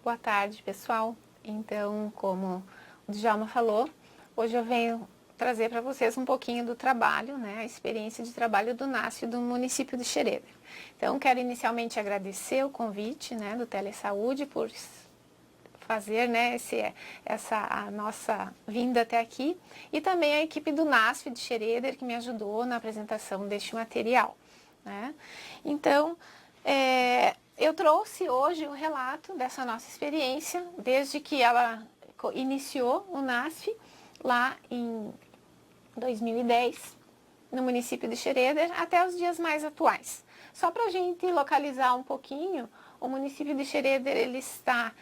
Boa tarde, pessoal. Então, como o Djalma falou, hoje eu venho trazer para vocês um pouquinho do trabalho, né, a experiência de trabalho do NASF do município de Xereder. Então, quero inicialmente agradecer o convite, né, do Telesaúde por fazer, né, a nossa vinda até aqui, e também a equipe do NASF de Xereder que me ajudou na apresentação deste material, né. Então, eu trouxe hoje o relato dessa nossa experiência, desde que ela iniciou o NASF, lá em 2010, no município de Xereder, até os dias mais atuais. Só para a gente localizar um pouquinho, o município de Xereder, ele está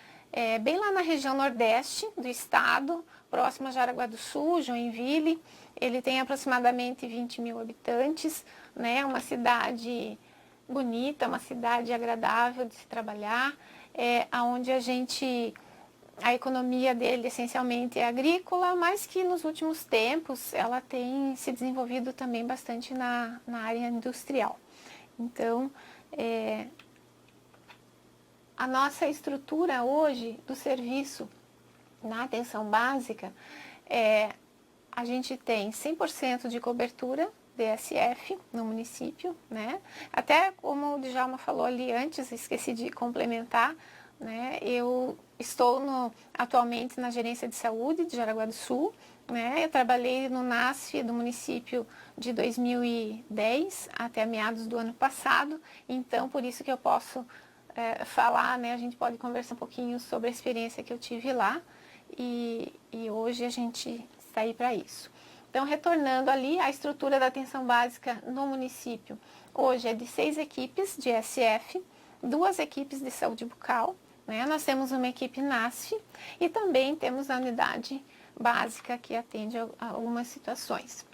bem lá na região nordeste do estado, próximo a Jaraguá do Sul, Joinville. Ele tem aproximadamente 20 mil habitantes, né? Uma cidade bonita, uma cidade agradável de se trabalhar, onde a economia dele essencialmente é agrícola, mas que nos últimos tempos ela tem se desenvolvido também bastante na área industrial. Então, a nossa estrutura hoje do serviço na atenção básica, a gente tem 100% de cobertura DSF no município, né? Até como o Djalma falou ali antes, esqueci de complementar, né? Eu estou atualmente na gerência de saúde de Jaraguá do Sul, né? Eu trabalhei no NASF do município de 2010 até meados do ano passado, então por isso que eu posso falar, né? A gente pode conversar um pouquinho sobre a experiência que eu tive lá e hoje a gente está aí para isso. Então, retornando ali, a estrutura da atenção básica no município hoje é de 6 equipes de SF, 2 equipes de saúde bucal, né? Nós temos uma equipe NASF e também temos a unidade básica que atende a algumas situações.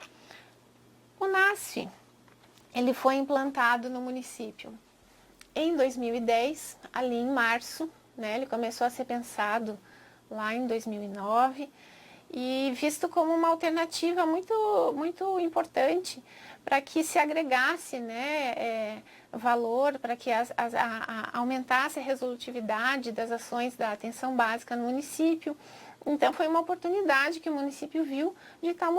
O NASF, ele foi implantado no município em 2010, ali em março, né? Ele começou a ser pensado lá em 2009, e visto como uma alternativa muito importante para que se agregasse, né, valor, para que aumentasse a resolutividade das ações da atenção básica no município. Então, foi uma oportunidade que o município viu de estar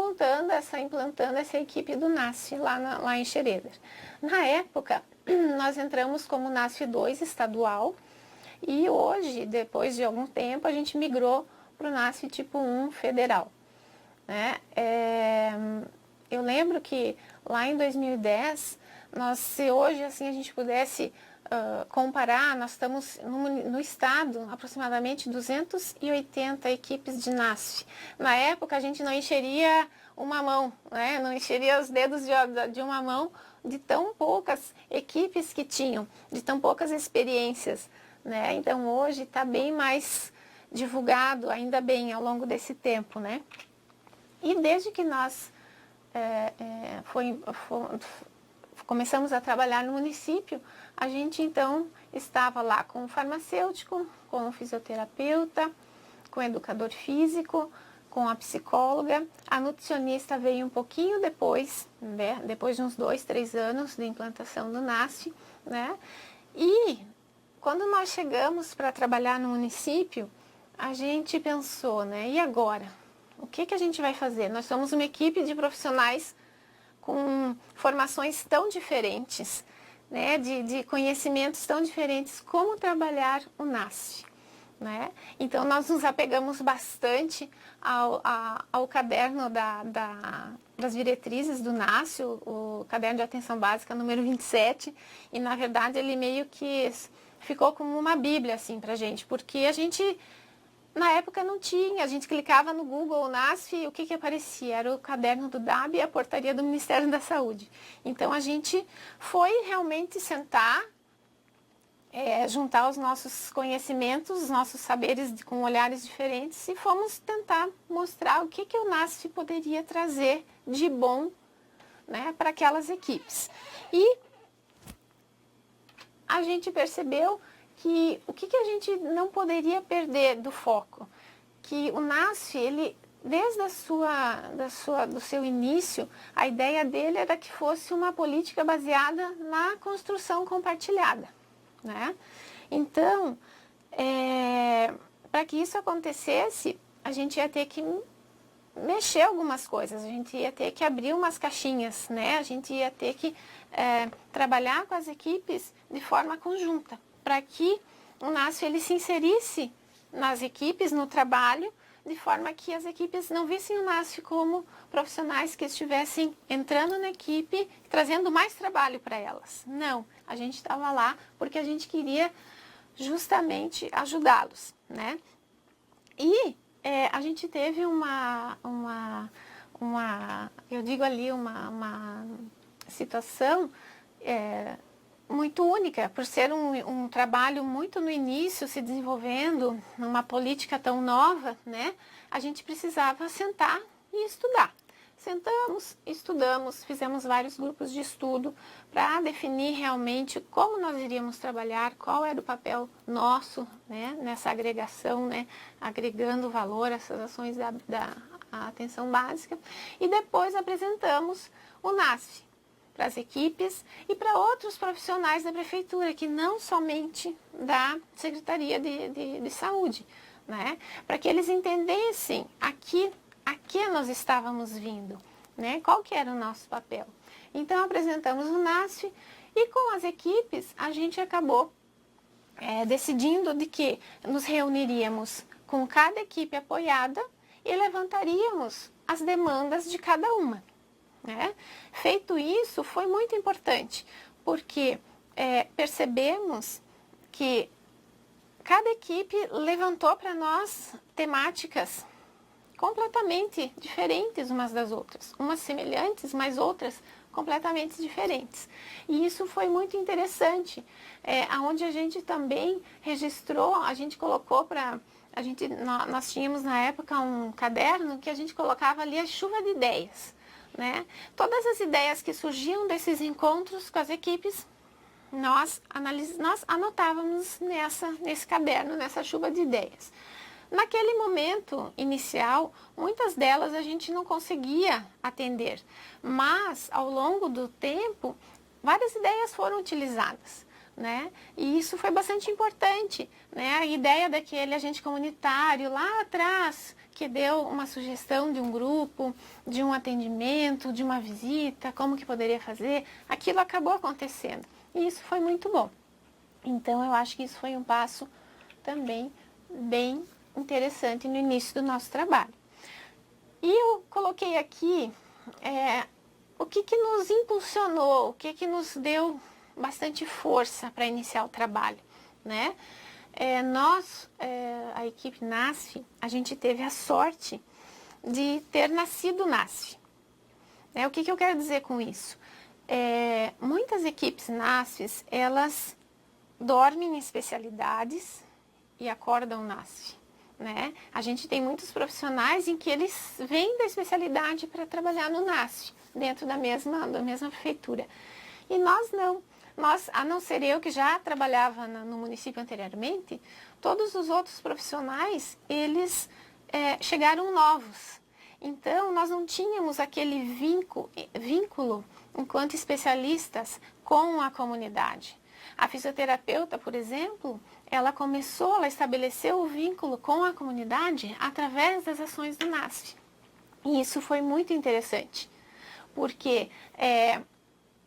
implantando essa equipe do NASF lá em Xereder. Na época, nós entramos como NASF 2 estadual, e hoje, depois de algum tempo, a gente migrou para o NASF tipo 1 federal, né? Eu lembro que lá em 2010, se hoje assim a gente pudesse comparar, nós estamos no estado aproximadamente 280 equipes de NASF. Na época a gente não encheria uma mão, né? Não encheria os dedos de uma mão de tão poucas equipes que tinham, de tão poucas experiências, né? Então hoje está bem mais divulgado, ainda bem, ao longo desse tempo, né? E desde que nós começamos a trabalhar no município, a gente então estava lá com o farmacêutico, com o fisioterapeuta, com o educador físico, com a psicóloga. A nutricionista veio um pouquinho depois, né? Depois de uns 2, 3 anos de implantação do NASF, né? E quando nós chegamos para trabalhar no município, a gente pensou, né? E agora? O que a gente vai fazer? Nós somos uma equipe de profissionais com formações tão diferentes, né? De conhecimentos tão diferentes. Como trabalhar o NASF, né? Então, nós nos apegamos bastante ao caderno das diretrizes do NASF, o caderno de atenção básica número 27, e na verdade ele meio que ficou como uma bíblia assim pra gente, porque a gente na época não tinha, a gente clicava no Google NASF e o que aparecia? Era o caderno do DAB e a portaria do Ministério da Saúde. Então a gente foi realmente sentar, juntar os nossos conhecimentos, os nossos saberes com olhares diferentes, e fomos tentar mostrar o que o NASF poderia trazer de bom, né, para aquelas equipes. E a gente percebeu que o que a gente não poderia perder do foco, que o NASF, ele, desde do seu início, a ideia dele era que fosse uma política baseada na construção compartilhada, né? Então, Para que isso acontecesse, a gente ia ter que mexer algumas coisas, a gente ia ter que abrir umas caixinhas, né? A gente ia ter que trabalhar com as equipes de forma conjunta, para que o NASF ele se inserisse nas equipes, no trabalho, de forma que as equipes não vissem o NASF como profissionais que estivessem entrando na equipe, trazendo mais trabalho para elas. Não, a gente estava lá porque a gente queria justamente ajudá-los, né? E a gente teve eu digo ali, uma situação muito única, por ser um trabalho muito no início, se desenvolvendo, numa política tão nova, né? A gente precisava sentar e estudar. Sentamos, estudamos, fizemos vários grupos de estudo para definir realmente como nós iríamos trabalhar, qual era o papel nosso, né, nessa agregação, né, agregando valor a essas ações da atenção básica. E depois apresentamos o NASF para as equipes e para outros profissionais da prefeitura, que não somente da Secretaria de Saúde, né, para que eles entendessem a que nós estávamos vindo, né? Qual que era o nosso papel. Então, apresentamos o NASF e com as equipes a gente acabou decidindo de que nos reuniríamos com cada equipe apoiada e levantaríamos as demandas de cada uma, né? Feito isso, foi muito importante, porque percebemos que cada equipe levantou para nós temáticas completamente diferentes umas das outras, umas semelhantes, mas outras completamente diferentes. E isso foi muito interessante, onde a gente também registrou, a gente colocou nós tínhamos na época um caderno que a gente colocava ali a chuva de ideias, né? Todas as ideias que surgiam desses encontros com as equipes, nós anotávamos nesse caderno, nessa chuva de ideias. Naquele momento inicial, muitas delas a gente não conseguia atender, mas ao longo do tempo, várias ideias foram utilizadas, né? E isso foi bastante importante, né? A ideia daquele agente comunitário lá atrás, que deu uma sugestão de um grupo, de um atendimento, de uma visita, como que poderia fazer, aquilo acabou acontecendo. E isso foi muito bom. Então, eu acho que isso foi um passo também bem interessante no início do nosso trabalho. E eu coloquei aqui o que nos impulsionou, o que nos deu bastante força para iniciar o trabalho, né? A equipe NASF, a gente teve a sorte de ter nascido NASF. O que eu quero dizer com isso? Muitas equipes NASFs, elas dormem em especialidades e acordam NASF. Né? A gente tem muitos profissionais em que eles vêm da especialidade para trabalhar no NASF, dentro da mesma prefeitura. E nós não. Nós, a não ser eu que já trabalhava no município anteriormente, todos os outros profissionais, eles chegaram novos. Então, nós não tínhamos aquele vínculo enquanto especialistas com a comunidade. A fisioterapeuta, por exemplo, ela estabeleceu o vínculo com a comunidade através das ações do NASF. E isso foi muito interessante, porque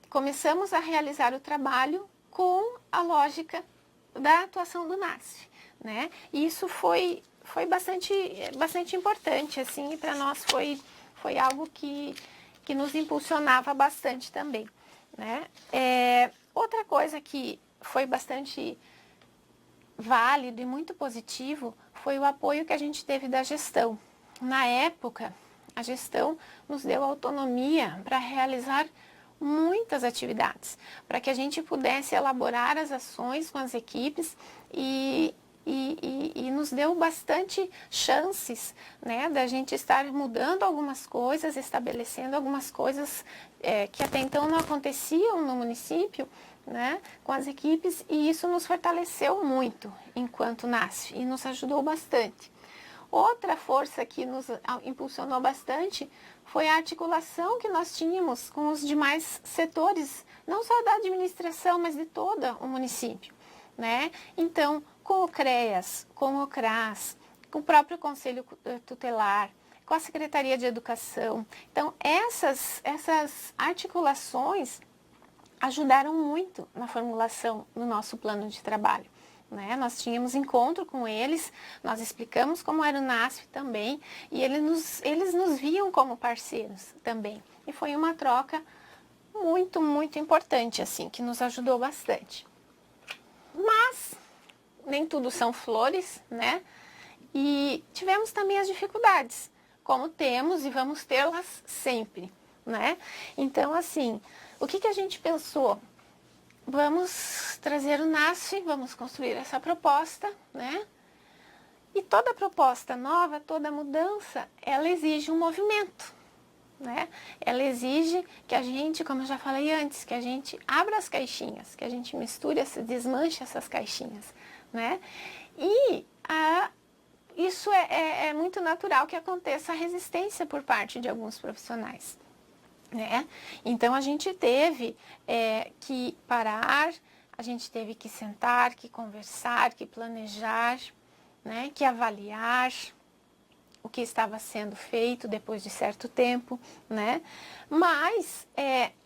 começamos a realizar o trabalho com a lógica da atuação do NASF, né? E isso foi bastante importante, assim, para nós foi algo que nos impulsionava bastante também, né? Outra coisa que foi bastante válido e muito positivo foi o apoio que a gente teve da gestão. Na época, a gestão nos deu autonomia para realizar muitas atividades, para que a gente pudesse elaborar as ações com as equipes e nos deu bastante chances, né, da gente estar mudando algumas coisas, estabelecendo algumas coisas que até então não aconteciam no município, né, com as equipes, e isso nos fortaleceu muito enquanto NASF e nos ajudou bastante. Outra força que nos impulsionou bastante foi a articulação que nós tínhamos com os demais setores, não só da administração, mas de todo o município, né? Então, com o CREAS, com o CRAS, com o próprio Conselho Tutelar, com a Secretaria de Educação. Então, essas articulações ajudaram muito na formulação do nosso plano de trabalho. Né? Nós tínhamos encontro com eles, nós explicamos como era o NASF também, e eles nos viam como parceiros também. E foi uma troca muito, muito importante, assim, que nos ajudou bastante. Mas nem tudo são flores, né? E tivemos também as dificuldades, como temos e vamos tê-las sempre, né? Então, assim, o que a gente pensou? Vamos trazer o NASF, vamos construir essa proposta, né? E toda proposta nova, toda mudança, ela exige um movimento, né? Ela exige que a gente, como eu já falei antes, que a gente abra as caixinhas, que a gente misture, desmanche essas caixinhas, né? E isso é muito natural que aconteça a resistência por parte de alguns profissionais. Né? Então, a gente teve que parar, a gente teve que sentar, que conversar, que planejar, né? Que avaliar o que estava sendo feito depois de certo tempo, né? Mas,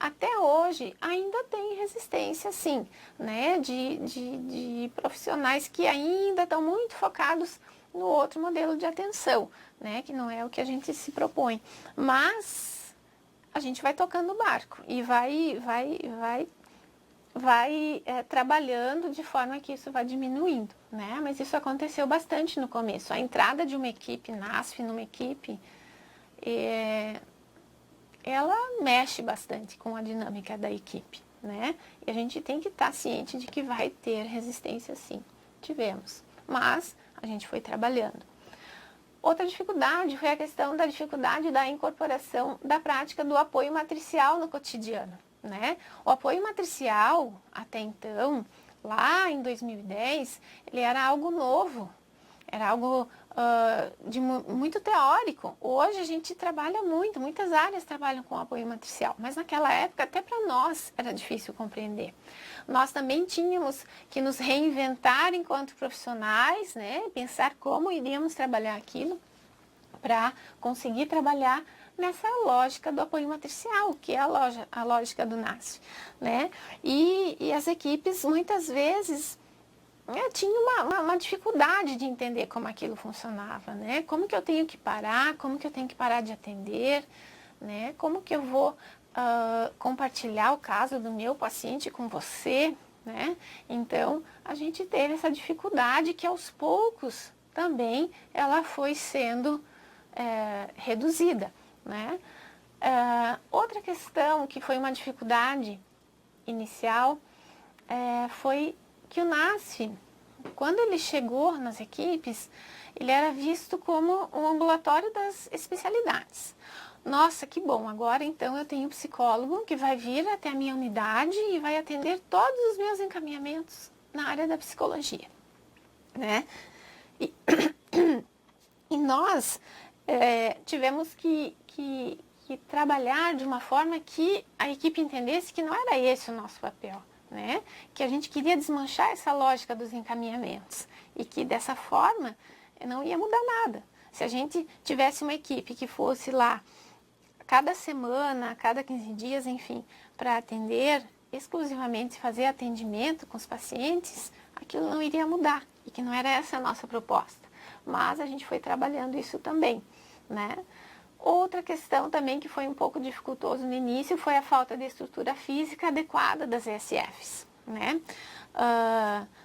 até hoje, ainda tem resistência, sim, né? De profissionais que ainda estão muito focados no outro modelo de atenção, né? Que não é o que a gente se propõe. Mas a gente vai tocando o barco e vai trabalhando de forma que isso vai diminuindo, né? Mas isso aconteceu bastante no começo. A entrada de uma equipe NASF numa equipe, ela mexe bastante com a dinâmica da equipe, né? E a gente tem que estar ciente de que vai ter resistência, sim. Tivemos, mas a gente foi trabalhando. Outra dificuldade foi a questão da dificuldade da incorporação da prática do apoio matricial no cotidiano, né? O apoio matricial, até então, lá em 2010, ele era algo novo, era algo muito teórico. Hoje a gente trabalha muito, muitas áreas trabalham com apoio matricial, mas naquela época até para nós era difícil compreender. Nós também tínhamos que nos reinventar enquanto profissionais, né? Pensar como iríamos trabalhar aquilo para conseguir trabalhar nessa lógica do apoio matricial, que é a lógica do NASF, né? E as equipes muitas vezes tinham uma dificuldade de entender como aquilo funcionava, né? Como que eu tenho que parar, como que eu tenho que parar de atender, né? Como que eu vou compartilhar o caso do meu paciente com você, né? Então, a gente teve essa dificuldade que aos poucos também ela foi sendo reduzida, né? Outra questão que foi uma dificuldade inicial foi que o NASF, quando ele chegou nas equipes, ele era visto como um ambulatório das especialidades. Nossa, que bom, agora então eu tenho um psicólogo que vai vir até a minha unidade e vai atender todos os meus encaminhamentos na área da psicologia, né? E nós tivemos que trabalhar de uma forma que a equipe entendesse que não era esse o nosso papel, né? Que a gente queria desmanchar essa lógica dos encaminhamentos e que dessa forma não ia mudar nada. Se a gente tivesse uma equipe que fosse lá cada semana, cada 15 dias, enfim, para atender exclusivamente, fazer atendimento com os pacientes, aquilo não iria mudar e que não era essa a nossa proposta. Mas a gente foi trabalhando isso também, né? Outra questão também que foi um pouco dificultoso no início foi a falta de estrutura física adequada das ESFs, né?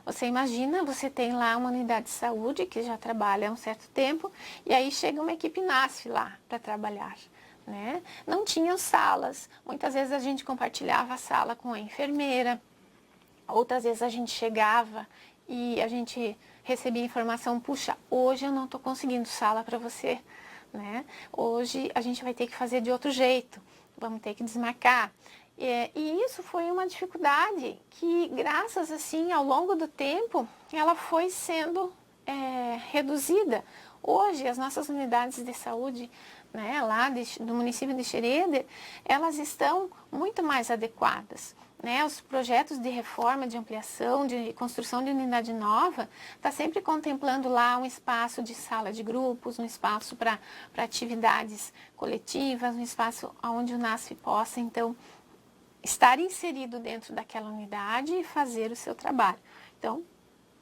Você imagina, você tem lá uma unidade de saúde que já trabalha há um certo tempo e aí chega uma equipe NASF lá para trabalhar, né? Não tinham salas, muitas vezes a gente compartilhava a sala com a enfermeira, outras vezes a gente chegava e a gente recebia informação, puxa, hoje eu não estou conseguindo sala para você, né? Hoje a gente vai ter que fazer de outro jeito, vamos ter que desmarcar. E isso foi uma dificuldade que, graças assim, ao longo do tempo, ela foi sendo reduzida. Hoje, as nossas unidades de saúde, né, lá do município de Xereder, elas estão muito mais adequadas. Né, os projetos de reforma, de ampliação, de construção de unidade nova, está sempre contemplando lá um espaço de sala de grupos, um espaço para atividades coletivas, um espaço onde o NASF possa, então, estar inserido dentro daquela unidade e fazer o seu trabalho. Então,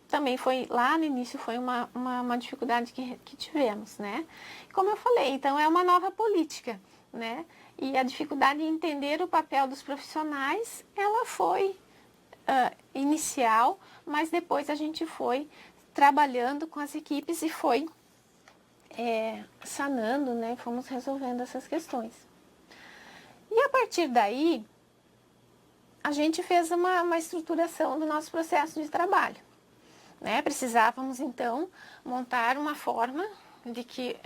também foi, lá no início, foi uma dificuldade que tivemos, né? Como eu falei, então, é uma nova política, né? E a dificuldade em entender o papel dos profissionais, ela foi inicial, mas depois a gente foi trabalhando com as equipes e foi sanando, né? Fomos resolvendo essas questões. E a partir daí, a gente fez uma estruturação do nosso processo de trabalho. Né? Precisávamos, então, montar uma forma de que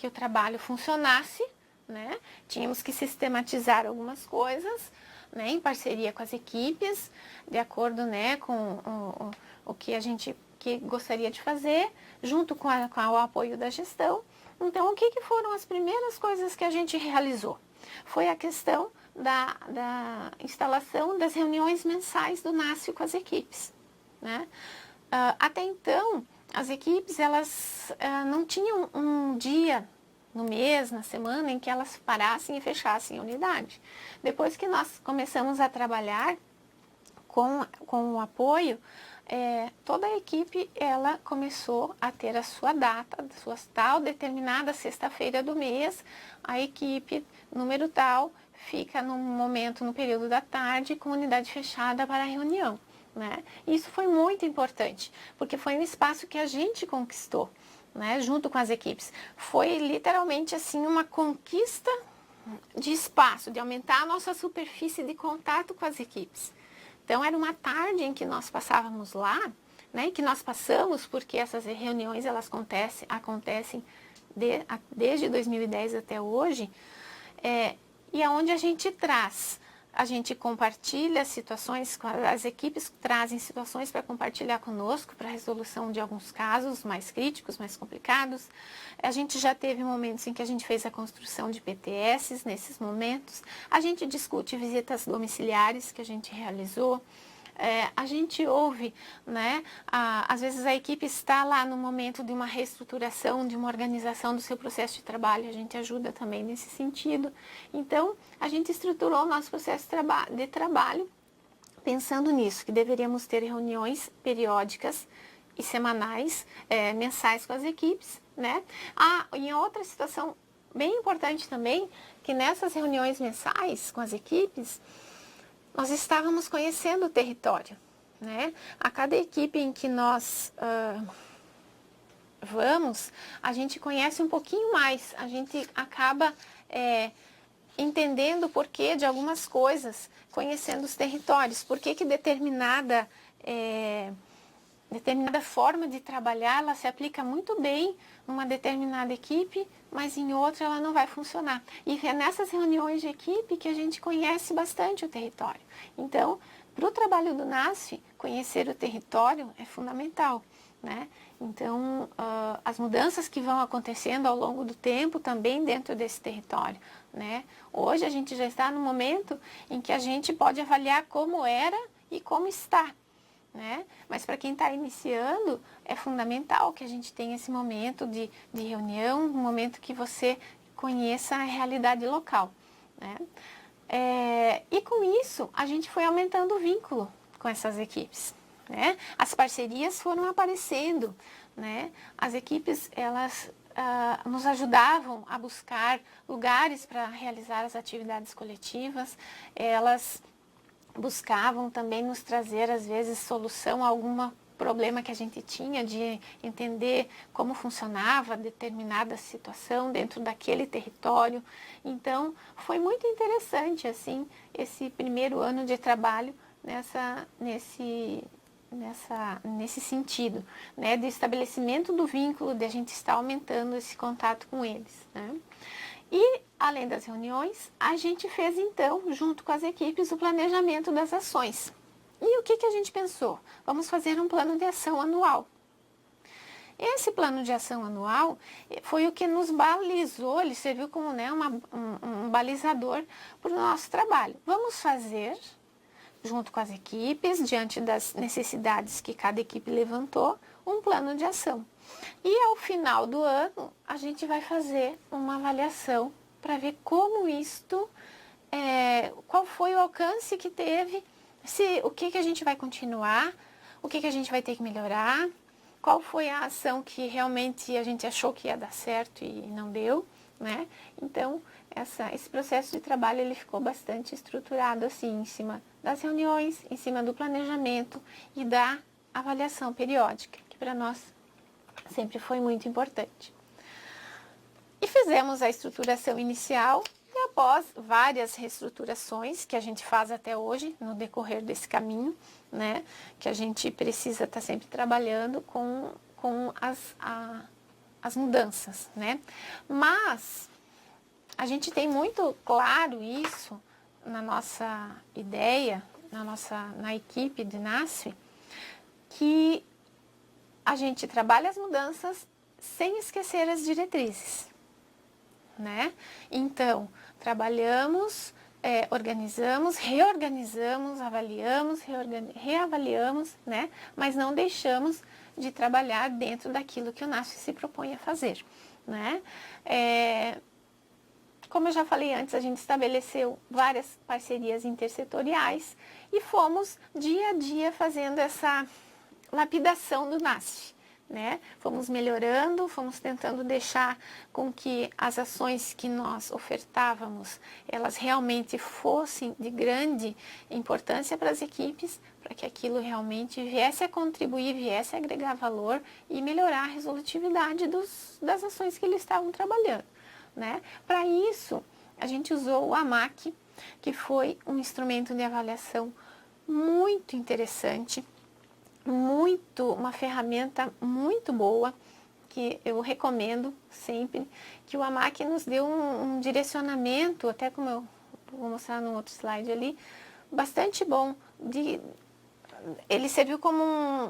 o trabalho funcionasse. Né? Tínhamos que sistematizar algumas coisas, né, em parceria com as equipes, de acordo, né, com o que a gente gostaria de fazer, junto com o apoio da gestão. Então, o que foram as primeiras coisas que a gente realizou? Foi a questão da instalação das reuniões mensais do NASF com as equipes. Né? Até então, as equipes elas não tinham um dia no mês, na semana, em que elas parassem e fechassem a unidade. Depois que nós começamos a trabalhar com o apoio, toda a equipe ela começou a ter a sua data, sua tal determinada sexta-feira do mês, a equipe número tal fica no momento, no período da tarde, com unidade fechada para a reunião. Né? Isso foi muito importante, porque foi um espaço que a gente conquistou. Né, junto com as equipes. Foi literalmente assim uma conquista de espaço, de aumentar a nossa superfície de contato com as equipes. Então era uma tarde em que nós passávamos lá, né, que nós passamos, porque essas reuniões elas acontecem desde 2010 até hoje, e aonde a gente compartilha situações, as equipes trazem situações para compartilhar conosco, para a resolução de alguns casos mais críticos, mais complicados. A gente já teve momentos em que a gente fez a construção de PTS, nesses momentos. A gente discute visitas domiciliares que a gente realizou. A gente ouve, né, às vezes a equipe está lá no momento de uma reestruturação, de uma organização do seu processo de trabalho, a gente ajuda também nesse sentido. Então, a gente estruturou o nosso processo de trabalho pensando nisso, que deveríamos ter reuniões periódicas e semanais, mensais com as equipes, né? Em outra situação bem importante também, que nessas reuniões mensais com as equipes, nós estávamos conhecendo o território, né? A cada equipe em que nós vamos, a gente conhece um pouquinho mais, a gente acaba entendendo o porquê de algumas coisas, conhecendo os territórios, por que determinada forma de trabalhar, ela se aplica muito bem numa determinada equipe, mas em outra ela não vai funcionar. E é nessas reuniões de equipe que a gente conhece bastante o território. Então, para o trabalho do NASF, conhecer o território é fundamental. Né? Então, as mudanças que vão acontecendo ao longo do tempo também dentro desse território. Né? Hoje a gente já está no momento em que a gente pode avaliar como era e como está. Né? Mas para quem está iniciando, é fundamental que a gente tenha esse momento de reunião, um momento que você conheça a realidade local. Né? E com isso, a gente foi aumentando o vínculo com essas equipes. Né? As parcerias foram aparecendo. Né? As equipes, elas nos ajudavam a buscar lugares para realizar as atividades coletivas, elas buscavam também nos trazer, às vezes, solução a algum problema que a gente tinha de entender como funcionava determinada situação dentro daquele território. Então, foi muito interessante, assim, esse primeiro ano de trabalho nesse sentido, né, de estabelecimento do vínculo, de a gente estar aumentando esse contato com eles, né? E, além das reuniões, a gente fez, então, junto com as equipes, o planejamento das ações. E o que a gente pensou? Vamos fazer um plano de ação anual. Esse plano de ação anual foi o que nos balizou, ele serviu como, né, um balizador para o nosso trabalho. Vamos fazer, junto com as equipes, diante das necessidades que cada equipe levantou, um plano de ação. E ao final do ano, a gente vai fazer uma avaliação para ver como isto, qual foi o alcance que teve, o que a gente vai continuar, o que a gente vai ter que melhorar, qual foi a ação que realmente a gente achou que ia dar certo e não deu, né? Então, esse processo de trabalho, ele ficou bastante estruturado, assim, em cima das reuniões, em cima do planejamento e da avaliação periódica, que para nós sempre foi muito importante. E fizemos a estruturação inicial e após várias reestruturações que a gente faz até hoje, no decorrer desse caminho, né, que a gente precisa estar sempre trabalhando com as mudanças, né? Mas a gente tem muito claro isso na nossa ideia, na equipe de NASF, que a gente trabalha as mudanças sem esquecer as diretrizes, né? Então, trabalhamos, organizamos, reorganizamos, avaliamos, reavaliamos, né? Mas não deixamos de trabalhar dentro daquilo que o NASF se propõe a fazer, né? Como eu já falei antes, a gente estabeleceu várias parcerias intersetoriais e fomos dia a dia fazendo essa lapidação do NASF, né? Fomos melhorando, fomos tentando deixar com que as ações que nós ofertávamos, elas realmente fossem de grande importância para as equipes, para que aquilo realmente viesse a contribuir, viesse a agregar valor e melhorar a resolutividade das ações que eles estavam trabalhando, né? Para isso, a gente usou o AMAC, que foi um instrumento de avaliação muito interessante, uma ferramenta muito boa, que eu recomendo sempre, que o AMAC nos deu um direcionamento, até como eu vou mostrar no outro slide ali, bastante bom. Ele serviu como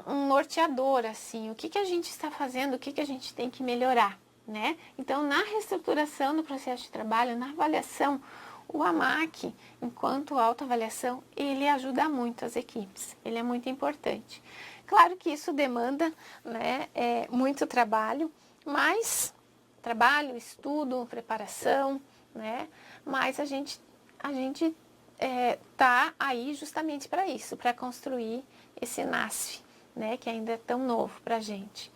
um norteador, assim, o que a gente está fazendo, o que a gente tem que melhorar, né? Então, na reestruturação do processo de trabalho, na avaliação, o AMAC, enquanto autoavaliação, ele ajuda muito as equipes, ele é muito importante. Claro que isso demanda, né, muito trabalho, mas trabalho, estudo, preparação, né? Mas a gente tá aí justamente para isso, para construir esse NASF, né, que ainda é tão novo para a gente.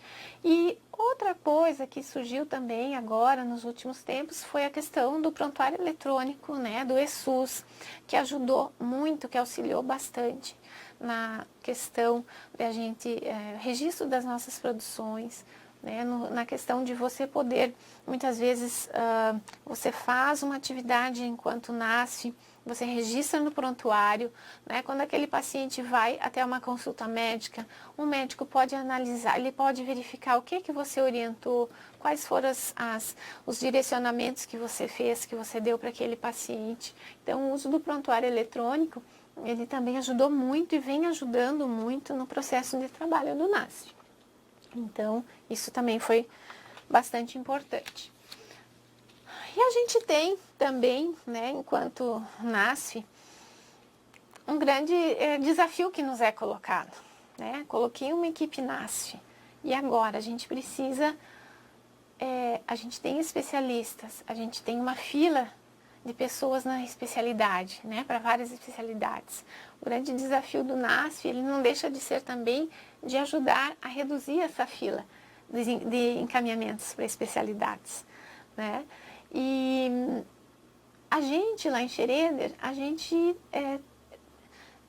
E outra coisa que surgiu também agora, nos últimos tempos, foi a questão do prontuário eletrônico, né, do eSUS, que ajudou muito, que auxiliou bastante na questão da gente, registro das nossas produções, né, na questão de você poder, muitas vezes, você faz uma atividade enquanto NASF, você registra no prontuário, né? Quando aquele paciente vai até uma consulta médica, um médico pode analisar, ele pode verificar o que você orientou, quais foram os direcionamentos que você fez, que você deu para aquele paciente. Então, o uso do prontuário eletrônico, ele também ajudou muito e vem ajudando muito no processo de trabalho do NASF. Então, isso também foi bastante importante. E a gente tem também, né, enquanto NASF, um grande desafio que nos é colocado, né? Coloquei uma equipe NASF e agora a gente precisa, a gente tem especialistas, a gente tem uma fila de pessoas na especialidade, né, para várias especialidades. O grande desafio do NASF, ele não deixa de ser também de ajudar a reduzir essa fila de encaminhamentos para especialidades, né? E a gente lá em Schroeder, a gente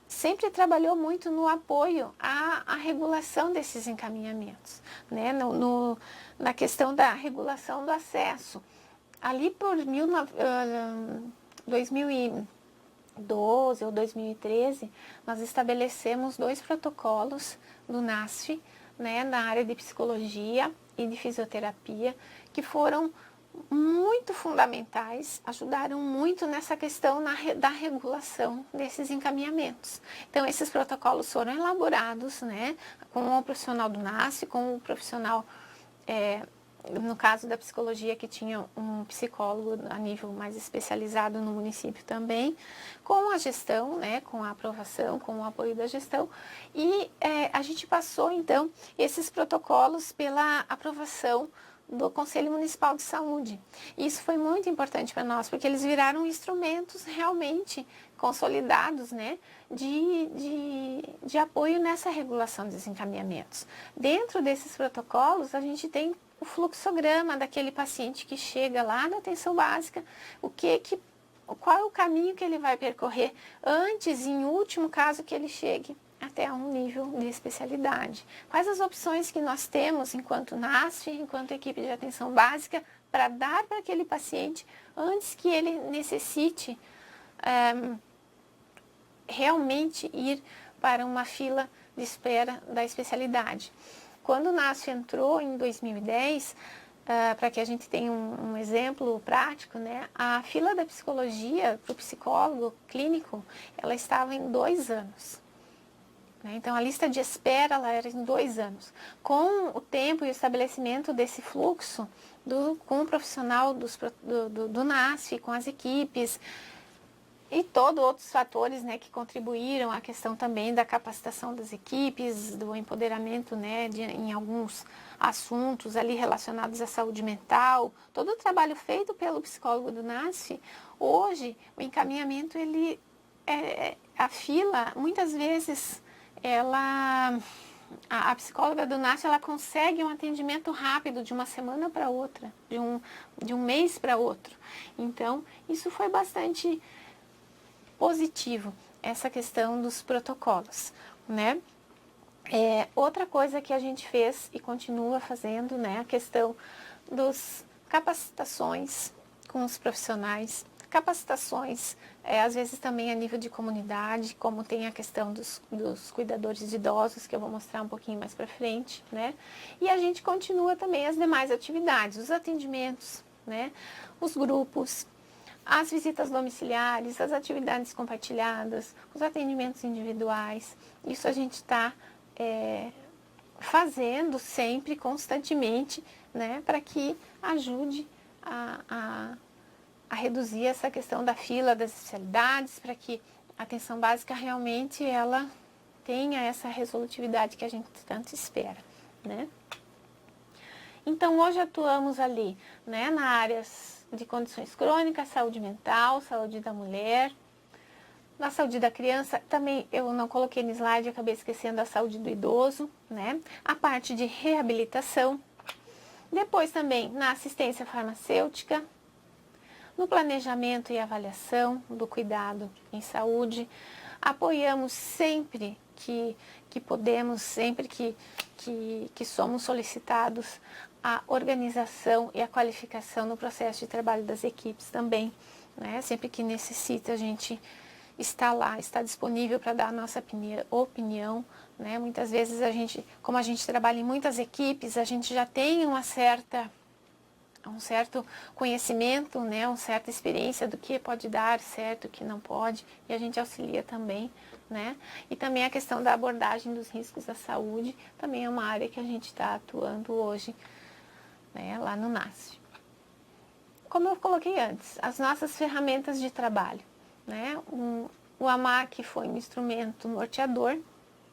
sempre trabalhou muito no apoio à regulação desses encaminhamentos, né? Na questão da regulação do acesso. Ali por 2012 ou 2013, nós estabelecemos 2 protocolos do NASF, né, na área de psicologia e de fisioterapia, que foram muito fundamentais, ajudaram muito nessa questão da regulação desses encaminhamentos. Então, esses protocolos foram elaborados, né, com o profissional do NASF, com o profissional no caso da psicologia, que tinha um psicólogo a nível mais especializado no município também, com a gestão, né, com a aprovação, com o apoio da gestão, e a gente passou, então, esses protocolos pela aprovação do Conselho Municipal de Saúde. Isso foi muito importante para nós, porque eles viraram instrumentos realmente consolidados, né, de apoio nessa regulação dos encaminhamentos. Dentro desses protocolos, a gente tem o fluxograma daquele paciente que chega lá na atenção básica, qual é o caminho que ele vai percorrer antes e em último caso que ele chegue até um nível de especialidade. Quais as opções que nós temos enquanto NASF, enquanto equipe de atenção básica, para dar para aquele paciente antes que ele necessite realmente ir para uma fila de espera da especialidade. Quando o NASF entrou em 2010, para que a gente tenha um exemplo prático, né, a fila da psicologia para o psicólogo clínico, ela estava em 2 anos. Né? Então, a lista de espera ela era em 2 anos. Com o tempo e o estabelecimento desse fluxo, com o profissional do NASF, com as equipes, e todos outros fatores, né, que contribuíram à questão também da capacitação das equipes, do empoderamento, né, em alguns assuntos ali relacionados à saúde mental, todo o trabalho feito pelo psicólogo do NASF, hoje o encaminhamento, a fila, muitas vezes, a psicóloga do NASF, ela consegue um atendimento rápido de uma semana para outra, de um mês para outro. Então, isso foi bastante positivo, essa questão dos protocolos, né? Outra coisa que a gente fez e continua fazendo, né, a questão das capacitações com os profissionais, capacitações, às vezes também a nível de comunidade, como tem a questão dos cuidadores de idosos, que eu vou mostrar um pouquinho mais para frente, né? E a gente continua também as demais atividades, os atendimentos, né? Os grupos, as visitas domiciliares, as atividades compartilhadas, os atendimentos individuais. Isso a gente está fazendo sempre, constantemente, né, para que ajude a reduzir essa questão da fila das especialidades, para que a atenção básica realmente ela tenha essa resolutividade que a gente tanto espera, né? Então, hoje atuamos ali, né, na áreas de condições crônicas, saúde mental, saúde da mulher, na saúde da criança, também eu não coloquei no slide, acabei esquecendo a saúde do idoso, né? A parte de reabilitação, depois também na assistência farmacêutica, no planejamento e avaliação do cuidado em saúde, apoiamos sempre que podemos, sempre que somos solicitados a organização e a qualificação no processo de trabalho das equipes também, né? Sempre que necessita a gente está lá, está disponível para dar a nossa opinião, né? Muitas vezes como a gente trabalha em muitas equipes, a gente já tem um certo conhecimento, né? Uma certa experiência do que pode dar certo, o que não pode, e a gente auxilia também, né? E também a questão da abordagem dos riscos da saúde, também é uma área que a gente está atuando hoje, né? Lá no NASF. Como eu coloquei antes, as nossas ferramentas de trabalho, né? O AMAC foi um instrumento norteador,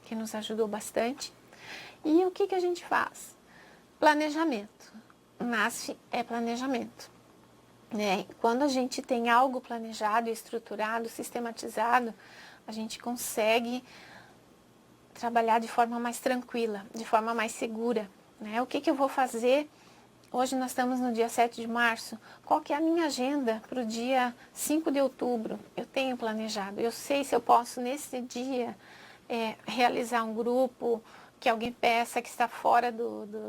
que nos ajudou bastante. E o que a gente faz? Planejamento. NASF é planejamento, né? Quando a gente tem algo planejado, estruturado, sistematizado, a gente consegue trabalhar de forma mais tranquila, de forma mais segura, né? O que eu vou fazer? Hoje nós estamos no dia 7 de março. Qual que é a minha agenda para o dia 5 de outubro? Eu tenho planejado. Eu sei se eu posso, nesse dia, realizar um grupo, que alguém peça que está fora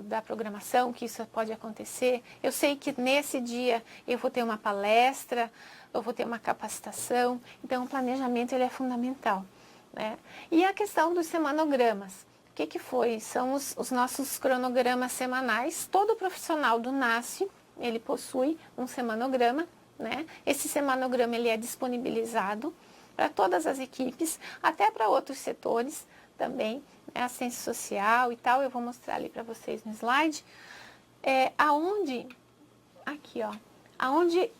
da programação, que isso pode acontecer. Eu sei que nesse dia eu vou ter uma palestra, eu vou ter uma capacitação. Então, o planejamento ele é fundamental, né? E a questão dos semanogramas. O que foi? São os nossos cronogramas semanais. Todo profissional do NASF, ele possui um semanograma, né? Esse semanograma ele é disponibilizado para todas as equipes, até para outros setores também, né? Assistência social e tal, eu vou mostrar ali para vocês no slide. aonde, aqui ó, aonde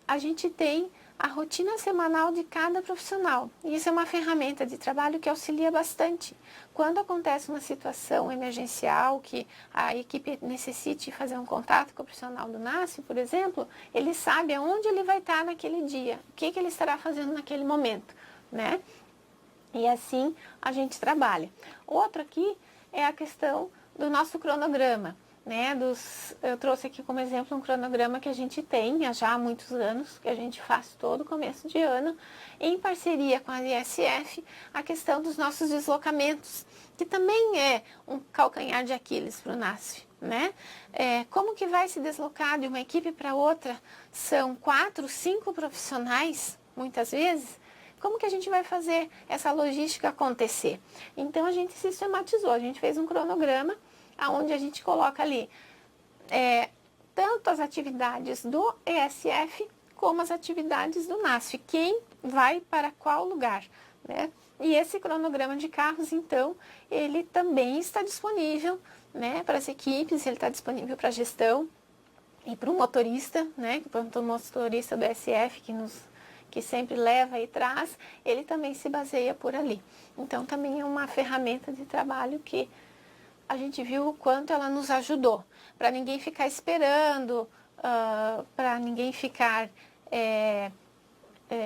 a gente tem a rotina semanal de cada profissional. E isso é uma ferramenta de trabalho que auxilia bastante. Quando acontece uma situação emergencial que a equipe necessite fazer um contato com o profissional do NASF, por exemplo, ele sabe aonde ele vai estar naquele dia, o que ele estará fazendo naquele momento, né? E assim a gente trabalha. Outro aqui é a questão do nosso cronograma. Né, eu trouxe aqui como exemplo um cronograma que a gente tem já há muitos anos, que a gente faz todo começo de ano, em parceria com a ISF, a questão dos nossos deslocamentos, que também é um calcanhar de Aquiles para o NASF. Né? Como que vai se deslocar de uma equipe para outra? São 4, 5 profissionais, muitas vezes. Como que a gente vai fazer essa logística acontecer? Então a gente sistematizou, a gente fez um cronograma onde a gente coloca ali tanto as atividades do ESF como as atividades do NASF, quem vai para qual lugar, né? E esse cronograma de carros, então, ele também está disponível, né, para as equipes, ele está disponível para a gestão e para o motorista, né, para o motorista do ESF que sempre leva e traz, ele também se baseia por ali. Então, também é uma ferramenta de trabalho que a gente viu o quanto ela nos ajudou, para ninguém ficar esperando, para ninguém ficar,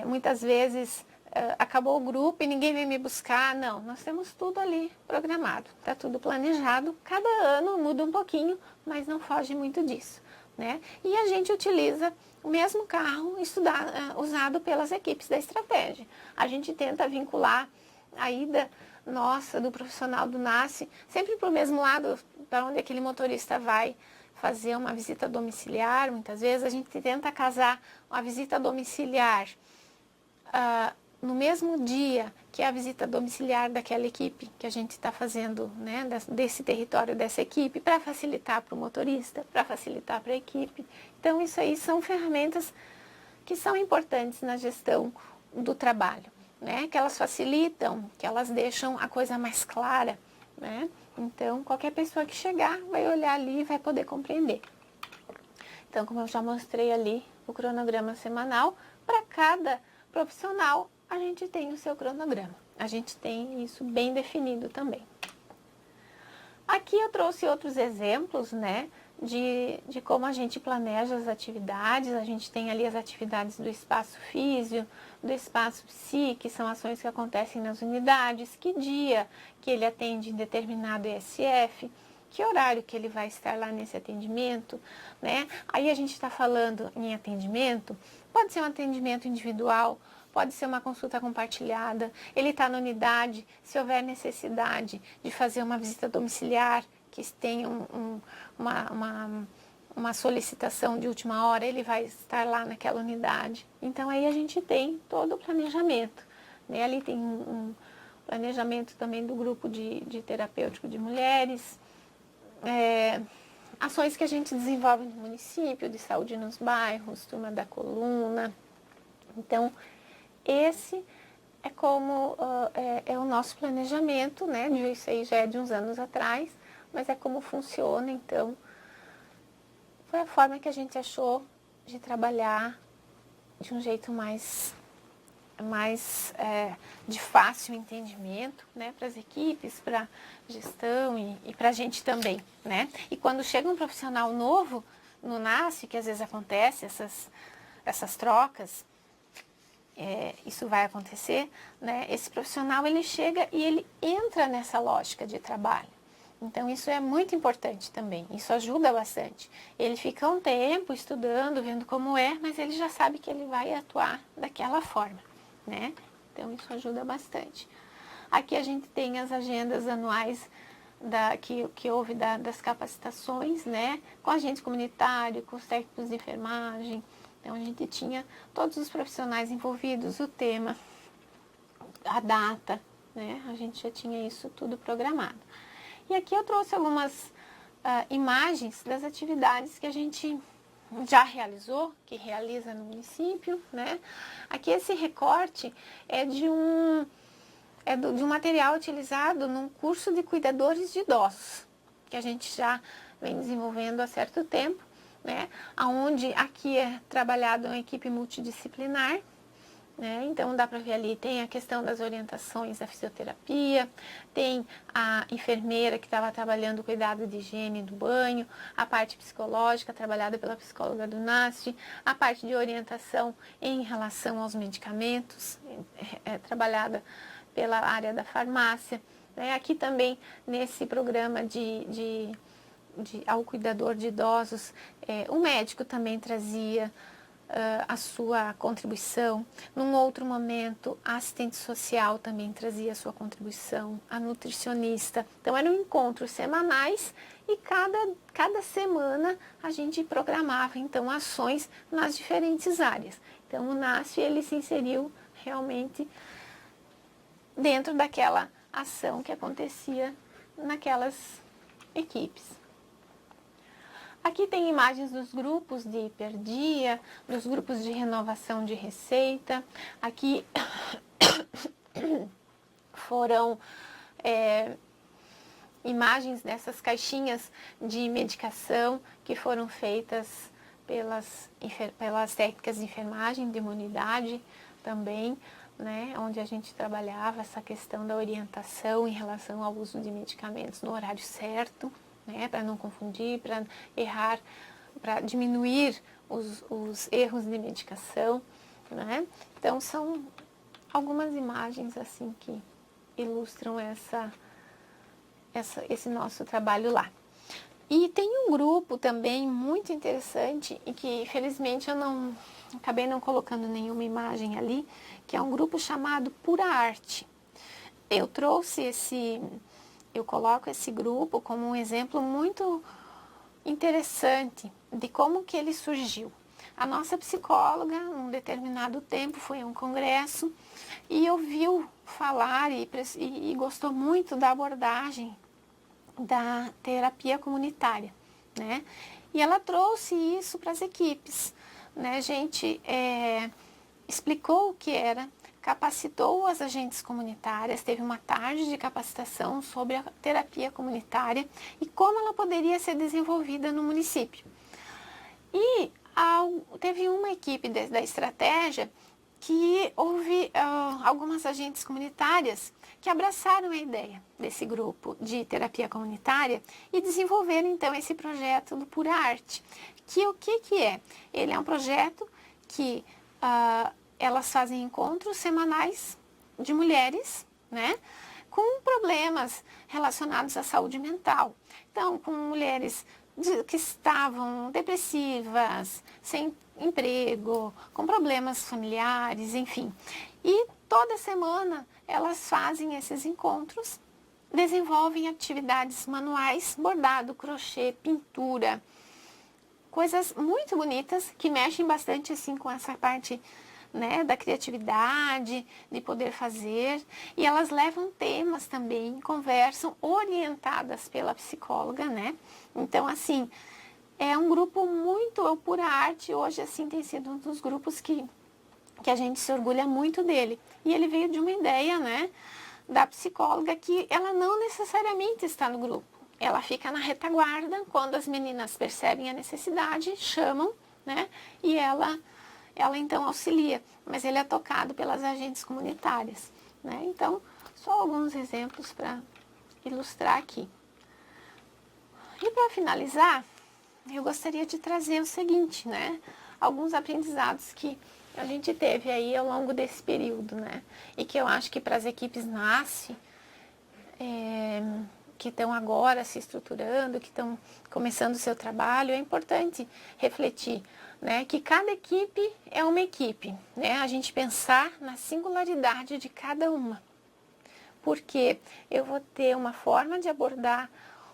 muitas vezes, acabou o grupo e ninguém vem me buscar. Não, nós temos tudo ali programado, está tudo planejado, cada ano muda um pouquinho, mas não foge muito disso. Né? E a gente utiliza o mesmo carro usado pelas equipes da estratégia. A gente tenta vincular a ida nossa, do profissional do NASF, sempre para o mesmo lado, para onde aquele motorista vai fazer uma visita domiciliar. Muitas vezes a gente tenta casar uma visita domiciliar no mesmo dia que a visita domiciliar daquela equipe que a gente está fazendo, né, desse território dessa equipe, para facilitar para o motorista, para facilitar para a equipe. Então, isso aí são ferramentas que são importantes na gestão do trabalho. Né, que elas facilitam, que elas deixam a coisa mais clara, né? Então, qualquer pessoa que chegar vai olhar ali e vai poder compreender. Então, como eu já mostrei ali o cronograma semanal, para cada profissional a gente tem o seu cronograma. A gente tem isso bem definido também. Aqui eu trouxe outros exemplos, né, de como a gente planeja as atividades. A gente tem ali as atividades do espaço físio, do espaço psi, que são ações que acontecem nas unidades, que dia que ele atende em determinado ESF, que horário que ele vai estar lá nesse atendimento, né? Aí a gente está falando em atendimento, pode ser um atendimento individual, pode ser uma consulta compartilhada, ele está na unidade, se houver necessidade de fazer uma visita domiciliar, que tenha uma solicitação de última hora, ele vai estar lá naquela unidade. Então, aí a gente tem todo o planejamento. Né? Ali tem um planejamento também do grupo de terapêutico de mulheres, ações que a gente desenvolve no município, de saúde nos bairros, turma da coluna. Então, esse é como é o nosso planejamento, né? Isso aí já é de uns anos atrás, mas é como funciona. Então, foi a forma que a gente achou de trabalhar de um jeito mais de fácil entendimento, né, para as equipes, para a gestão e para a gente também, né? E quando chega um profissional novo no NASF, que às vezes acontece essas trocas, isso vai acontecer, né? Esse profissional, ele chega e ele entra nessa lógica de trabalho. Então, isso é muito importante também, isso ajuda bastante. Ele fica um tempo estudando, vendo como mas ele já sabe que ele vai atuar daquela forma, né? Então, isso ajuda bastante. Aqui a gente tem as agendas anuais que houve das capacitações, né? Com agente comunitário, com os técnicos de enfermagem. Então, a gente tinha todos os profissionais envolvidos, o tema, a data, né? A gente já tinha isso tudo programado. E aqui eu trouxe algumas imagens das atividades que a gente já realizou, que realiza no município, né? Aqui esse recorte é de um material utilizado num curso de cuidadores de idosos, que a gente já vem desenvolvendo há certo tempo, né? Onde aqui é trabalhado uma equipe multidisciplinar, né? Então dá para ver ali, tem a questão das orientações da fisioterapia, tem a enfermeira que estava trabalhando o cuidado de higiene do banho, a parte psicológica trabalhada pela psicóloga do NASF, a parte de orientação em relação aos medicamentos, trabalhada pela área da farmácia, né? Aqui também nesse programa ao cuidador de idosos, o médico também trazia a sua contribuição. Num outro momento, a assistente social também trazia a sua contribuição, a nutricionista. Então, eram encontros semanais e cada semana a gente programava, então, ações nas diferentes áreas. Então, o NASF, ele se inseriu realmente dentro daquela ação que acontecia naquelas equipes. Aqui tem imagens dos grupos de hiperdia, dos grupos de renovação de receita. Aqui foram imagens dessas caixinhas de medicação que foram feitas pelas técnicas de enfermagem de imunidade também, né, onde a gente trabalhava essa questão da orientação em relação ao uso de medicamentos no horário certo, né, para não confundir, para errar, para diminuir os erros de medicação, né? Então são algumas imagens assim que ilustram esse nosso trabalho lá. E tem um grupo também muito interessante e que felizmente eu acabei não colocando nenhuma imagem ali, que é um grupo chamado Pura Arte. Eu coloco esse grupo como um exemplo muito interessante de como que ele surgiu. A nossa psicóloga, num determinado tempo, foi a um congresso e ouviu falar e gostou muito da abordagem da terapia comunitária, né? E ela trouxe isso para as equipes, né? A gente explicou o que era, capacitou as agentes comunitárias, teve uma tarde de capacitação sobre a terapia comunitária e como ela poderia ser desenvolvida no município. E teve uma equipe da estratégia que houve algumas agentes comunitárias que abraçaram a ideia desse grupo de terapia comunitária e desenvolveram então esse projeto do Pura Arte. O que é? Ele é um projeto que elas fazem encontros semanais de mulheres, né, com problemas relacionados à saúde mental. Então, com mulheres que estavam depressivas, sem emprego, com problemas familiares, enfim. E toda semana elas fazem esses encontros, desenvolvem atividades manuais, bordado, crochê, pintura, coisas muito bonitas que mexem bastante assim com essa parte, né, da criatividade, de poder fazer, e elas levam temas também, conversam orientadas pela psicóloga, né? Então, assim, é um grupo o Pura Arte hoje, assim, tem sido um dos grupos que a gente se orgulha muito dele. E ele veio de uma ideia, né, da psicóloga que ela não necessariamente está no grupo. Ela fica na retaguarda, quando as meninas percebem a necessidade, chamam, né, e ela então auxilia, mas ele é tocado pelas agentes comunitárias, né? Então, só alguns exemplos para ilustrar aqui. E para finalizar, eu gostaria de trazer o seguinte, né? Alguns aprendizados que a gente teve aí ao longo desse período, né? E que eu acho que para as equipes NASF, que estão agora se estruturando, que estão começando o seu trabalho, é importante refletir, né, que cada equipe é uma equipe, né, a gente pensar na singularidade de cada uma, porque eu vou ter uma forma de abordar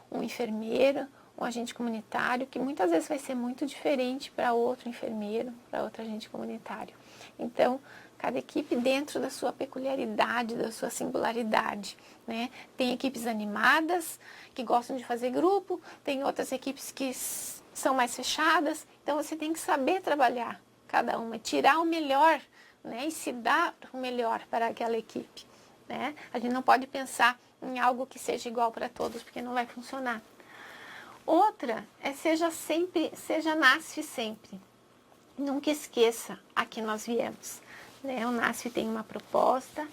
um enfermeiro, um agente comunitário, que muitas vezes vai ser muito diferente para outro enfermeiro, para outro agente comunitário. Então, cada equipe dentro da sua peculiaridade, da sua singularidade, né? Tem equipes animadas, que gostam de fazer grupo, tem outras equipes que são mais fechadas, então você tem que saber trabalhar cada uma, tirar o melhor, né? E se dar o melhor para aquela equipe, né? A gente não pode pensar em algo que seja igual para todos, porque não vai funcionar. Outra é seja NASF sempre. Nunca esqueça a que nós viemos, né? O NASF tem uma proposta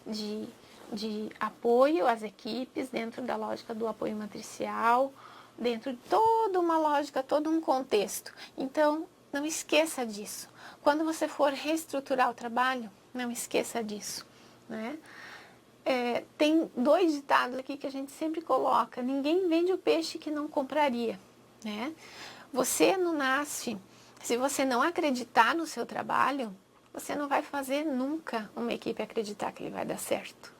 de apoio às equipes dentro da lógica do apoio matricial, dentro de toda uma lógica, todo um contexto. Então, não esqueça disso. Quando você for reestruturar o trabalho, não esqueça disso, né? Tem 2 ditados aqui que a gente sempre coloca: ninguém vende o peixe que não compraria, né? Você no NASF, se você não acreditar no seu trabalho, você não vai fazer nunca uma equipe acreditar que ele vai dar certo,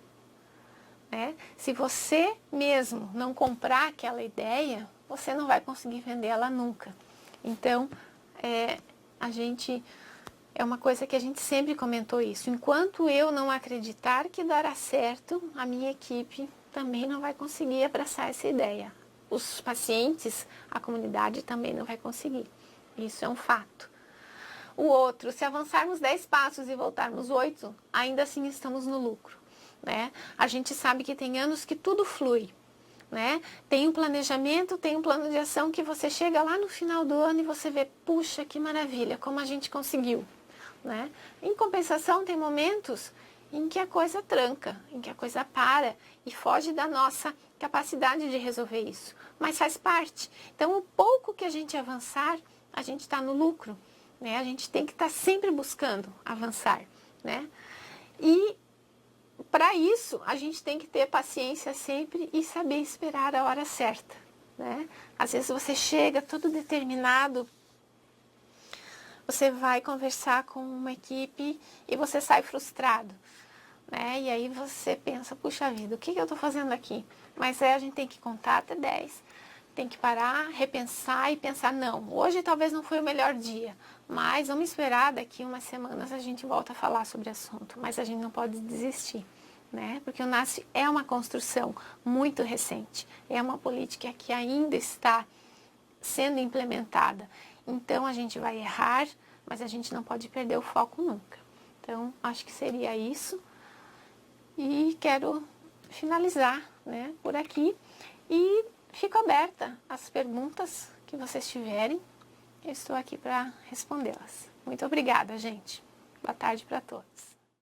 né? Se você mesmo não comprar aquela ideia, você não vai conseguir vender ela nunca. Então, é uma coisa que a gente sempre comentou isso. Enquanto eu não acreditar que dará certo, a minha equipe também não vai conseguir abraçar essa ideia. Os pacientes, a comunidade também não vai conseguir. Isso é um fato. O outro, se avançarmos 10 passos e voltarmos 8, ainda assim estamos no lucro, né? A gente sabe que tem anos que tudo flui, né? Tem um planejamento, tem um plano de ação que você chega lá no final do ano e você vê, puxa, que maravilha, como a gente conseguiu, né? Em compensação, tem momentos em que a coisa tranca, em que a coisa para e foge da nossa capacidade de resolver isso, mas faz parte. Então, o pouco que a gente avançar, a gente está no lucro, né? A gente tem que estar sempre buscando avançar, né? E para isso, a gente tem que ter paciência sempre e saber esperar a hora certa, né? Às vezes você chega todo determinado, você vai conversar com uma equipe e você sai frustrado, né? E aí você pensa, puxa vida, o que eu estou fazendo aqui? Mas a gente tem que contar até 10, tem que parar, repensar e pensar, não, hoje talvez não foi o melhor dia, mas vamos esperar, daqui umas semanas a gente volta a falar sobre o assunto, mas a gente não pode desistir, né? Porque o NASF é uma construção muito recente, é uma política que ainda está sendo implementada. Então a gente vai errar, mas a gente não pode perder o foco nunca. Então acho que seria isso. E quero finalizar, né, por aqui e fico aberta às perguntas que vocês tiverem. Eu estou aqui para respondê-las. Muito obrigada, gente. Boa tarde para todos.